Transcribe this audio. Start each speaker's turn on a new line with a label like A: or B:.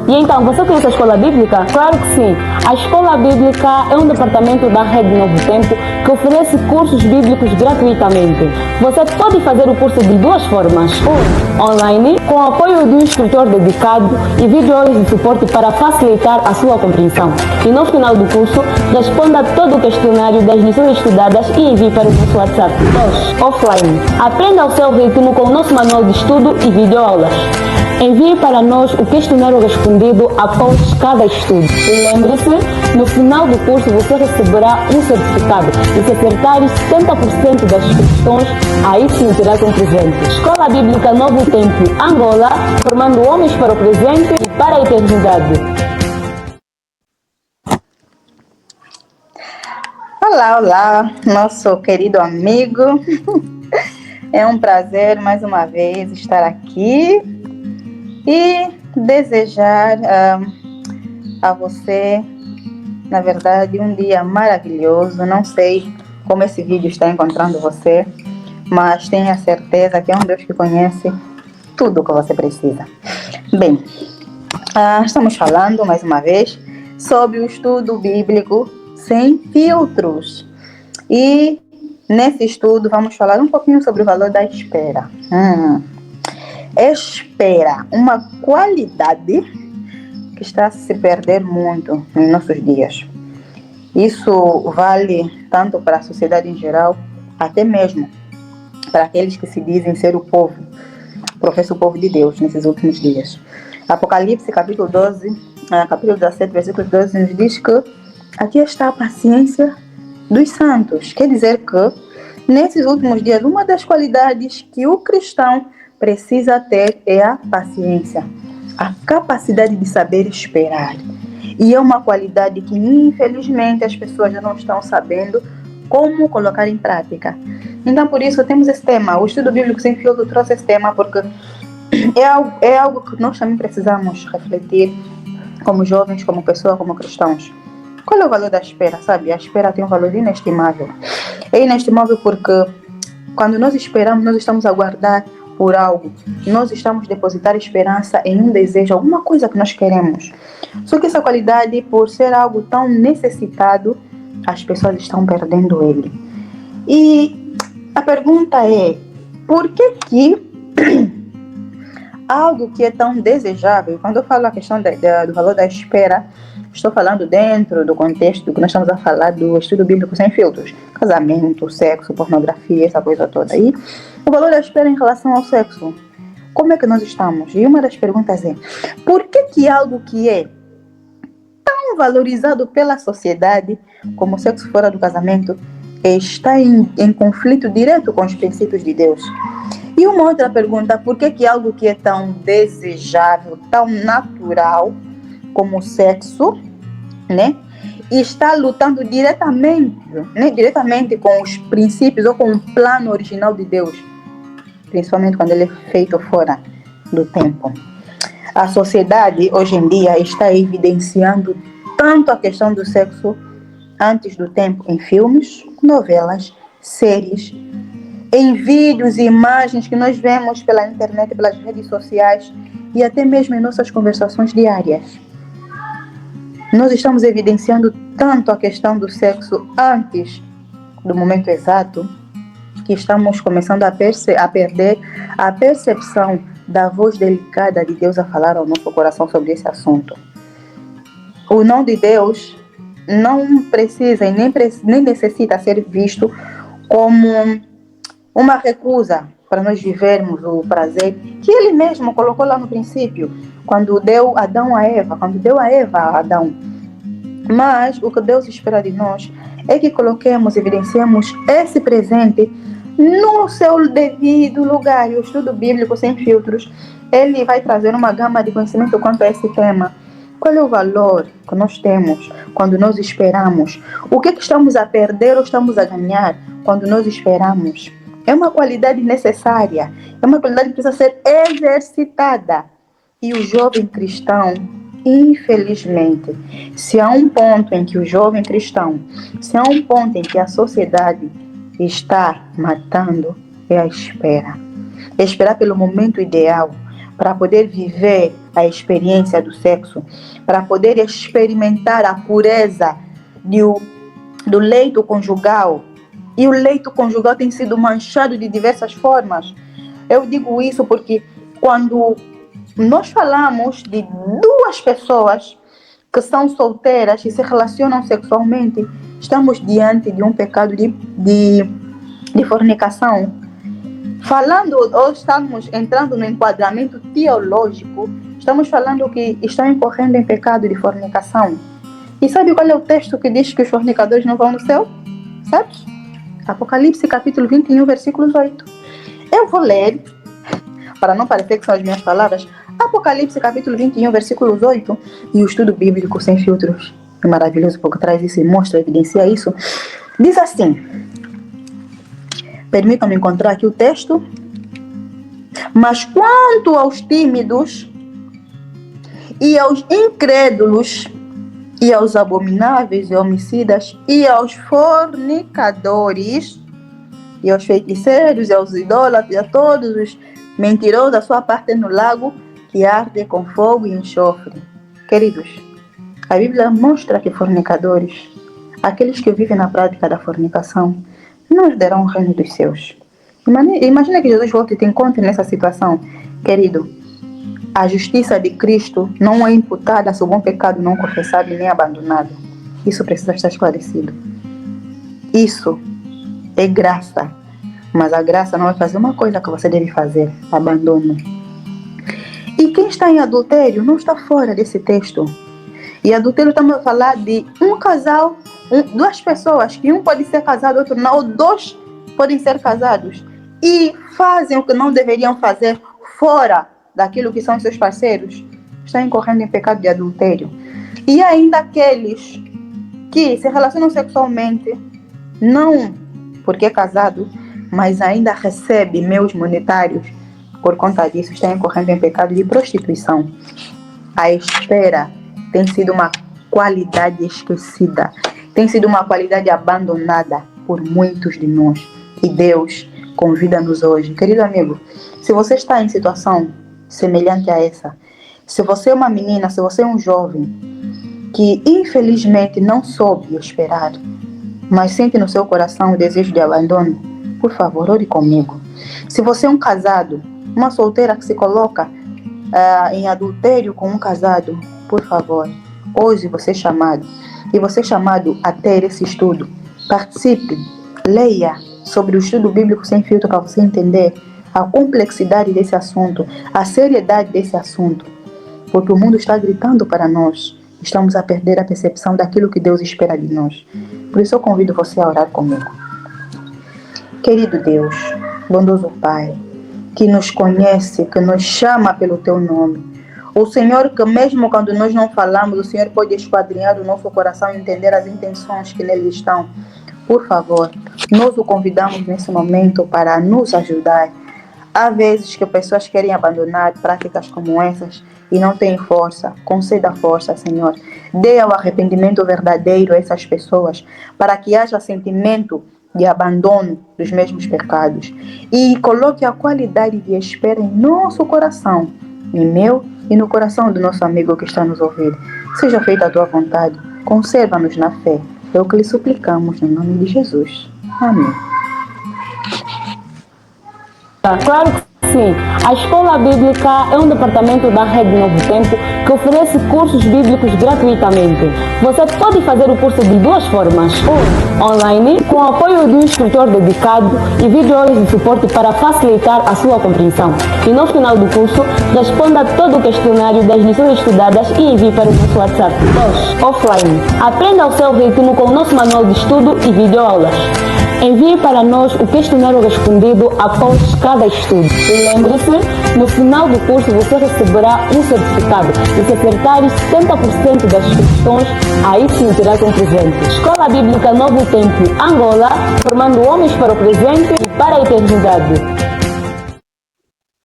A: E então, você conhece a Escola Bíblica? Claro que sim. A Escola Bíblica é um departamento da Rede Novo Tempo que oferece cursos bíblicos gratuitamente. Você pode fazer o curso de duas formas. Online, com o apoio de um instrutor dedicado e vídeos de suporte para facilitar a sua compreensão. E no final do curso, responda todo o questionário das lições estudadas e envie para o nosso WhatsApp. 2. Offline. Aprenda ao seu ritmo com o nosso manual de estudo e videoaulas. Envie para nós o questionário respondido após cada estudo. E lembre-se, no final do curso você receberá um certificado. E se acertares 70% das questões, aí sim terás um presente. Escola Bíblica Novo Tempo, Angola, formando homens para o presente e para a eternidade.
B: Olá, olá, nosso querido amigo. É um prazer mais uma vez estar aqui e desejar a você, na verdade, um dia maravilhoso. Não sei como esse vídeo está encontrando você, mas tenha certeza que é um Deus que conhece tudo o que você precisa. Bem, estamos falando mais uma vez sobre o estudo bíblico sem filtros. E nesse estudo vamos falar um pouquinho sobre o valor da espera. Espera, uma qualidade que está a se perder muito em nossos dias. Isso vale tanto para a sociedade em geral, até mesmo para aqueles que se dizem ser o povo, professa o povo de Deus nesses últimos dias. Apocalipse, capítulo 12, capítulo 17, versículo 12, nos diz que aqui está a paciência dos santos. Quer dizer que nesses últimos dias, uma das qualidades que o cristão precisa ter é a paciência, a capacidade de saber esperar. E é uma qualidade que, infelizmente, as pessoas já não estão sabendo como colocar em prática. Então, por isso, temos esse tema. O estudo bíblico sem filtro trouxe esse tema porque é algo que nós também precisamos refletir como jovens, como pessoas, como cristãos. Qual é o valor da espera, sabe? A espera tem um valor inestimável. É inestimável porque quando nós esperamos, nós estamos a aguardar por algo. Nós estamos a depositar esperança em um desejo, alguma coisa que nós queremos. Só que essa qualidade, por ser algo tão necessitado, as pessoas estão perdendo ele. E a pergunta é, por que algo que é tão desejável, quando eu falo a questão do valor da espera, estou falando dentro do contexto que nós estamos a falar do estudo bíblico sem filtros. Casamento, sexo, pornografia, essa coisa toda. E o valor da espera em relação ao sexo. Como é que nós estamos? E uma das perguntas é, por que algo que é tão valorizado pela sociedade, como o sexo fora do casamento, está em conflito direto com os princípios de Deus? E uma outra pergunta, por que algo que é tão desejável, tão natural, como o sexo, né, está lutando diretamente com os princípios ou com o plano original de Deus, principalmente quando ele é feito fora do tempo? A sociedade hoje em dia está evidenciando tanto a questão do sexo antes do tempo em filmes, novelas, séries, em vídeos e imagens que nós vemos pela internet, pelas redes sociais e até mesmo em nossas conversações diárias. Nós estamos evidenciando tanto a questão do sexo antes do momento exato que estamos começando a perder a percepção da voz delicada de Deus a falar ao nosso coração sobre esse assunto. O não de Deus não precisa e nem necessita ser visto como uma recusa para nós vivermos o prazer que Ele mesmo colocou lá no princípio, quando deu quando deu a Eva a Adão. Mas o que Deus espera de nós é que coloquemos, evidenciemos esse presente no seu devido lugar. E o estudo bíblico sem filtros, ele vai trazer uma gama de conhecimento quanto a esse tema. Qual é o valor que nós temos quando nós esperamos? O que estamos a perder ou estamos a ganhar quando nós esperamos? É uma qualidade necessária, é uma qualidade que precisa ser exercitada. E o jovem cristão, infelizmente, se há um ponto em que o jovem cristão, se há um ponto em que a sociedade está matando, é a espera. Esperar pelo momento ideal, para poder viver a experiência do sexo, para poder experimentar a pureza do leito conjugal. E o leito conjugal tem sido manchado de diversas formas. Eu digo isso porque quando nós falamos de duas pessoas que são solteiras e se relacionam sexualmente, estamos diante de um pecado de fornicação. Falando, ou estamos entrando no enquadramento teológico, estamos falando que estão incorrendo em pecado de fornicação. E sabe qual é o texto que diz que os fornicadores não vão no céu? Sabe? Apocalipse capítulo 21, versículos 8. Eu vou ler, para não parecer que são as minhas palavras, Apocalipse capítulo 21, versículos 8, e o estudo bíblico sem filtros é maravilhoso porque traz isso e mostra, evidencia isso. Diz assim, permitam-me encontrar aqui o texto. Mas quanto aos tímidos e aos incrédulos e aos abomináveis e homicidas e aos fornicadores e aos feiticeiros e aos idólatras e a todos os mentirosos, a sua parte é no lago que arde com fogo e enxofre. Queridos, a Bíblia mostra que fornicadores, aqueles que vivem na prática da fornicação, não herdarão o reino dos céus. Imagina que Jesus volte e te encontre nessa situação. Querido, a justiça de Cristo não é imputada sobre um pecado não confessado e nem abandonado. Isso precisa estar esclarecido. Isso é graça. Mas a graça não vai fazer uma coisa que você deve fazer: abandono. E quem está em adultério não está fora desse texto. E adultério, estamos a falar de um casal, duas pessoas, que um pode ser casado, outro não, ou dois podem ser casados e fazem o que não deveriam fazer fora daquilo que são seus parceiros, estão incorrendo em pecado de adultério. E ainda aqueles que se relacionam sexualmente, não porque é casado, mas ainda recebe meios monetários, por conta disso estão incorrendo em pecado de prostituição. A espera tem sido uma qualidade esquecida, tem sido uma qualidade abandonada por muitos de nós. E Deus convida-nos hoje. Querido amigo, se você está em situação semelhante a essa, se você é uma menina, se você é um jovem que infelizmente não soube esperar, mas sente no seu coração o desejo de abandono, por favor, ore comigo. Se você é um casado, uma solteira que se coloca em adultério com um casado, por favor, hoje você é chamado. E você é chamado a ter esse estudo. Participe, leia sobre o estudo bíblico sem filtro para você entender a complexidade desse assunto, a seriedade desse assunto. Porque o mundo está gritando para nós. Estamos a perder a percepção daquilo que Deus espera de nós. Por isso eu convido você a orar comigo. Querido Deus, bondoso Pai, que nos conhece, que nos chama pelo Teu nome. O Senhor, que mesmo quando nós não falamos, o Senhor pode esquadrinhar o nosso coração e entender as intenções que nele estão. Por favor, nós o convidamos nesse momento para nos ajudar. Há vezes que pessoas querem abandonar práticas como essas e não têm força. Conceda força, Senhor. Dê o arrependimento verdadeiro a essas pessoas, para que haja sentimento de abandono dos mesmos pecados. E coloque a qualidade de espera em nosso coração, em meu e no coração do nosso amigo que está nos ouvindo. Seja feita a tua vontade. Conserva-nos na fé. É o que lhe suplicamos, no nome de Jesus. Amém.
A: Claro que sim. A Escola Bíblica é um departamento da Rede Novo Tempo que oferece cursos bíblicos gratuitamente. Você pode fazer o curso de duas formas. Online, com o apoio de um instrutor dedicado e vídeos de suporte para facilitar a sua compreensão. E no final do curso, responda todo o questionário das lições estudadas e envie para o nosso WhatsApp. 2. Offline. Aprenda ao seu ritmo com o nosso manual de estudo e videoaulas. Envie para nós o questionário respondido após cada estudo. E lembre-se, no final do curso você receberá um certificado. E se acertar 70% das questões, aí sim terá um presente. Escola Bíblica Novo Tempo, Angola, formando homens para o presente e para a eternidade.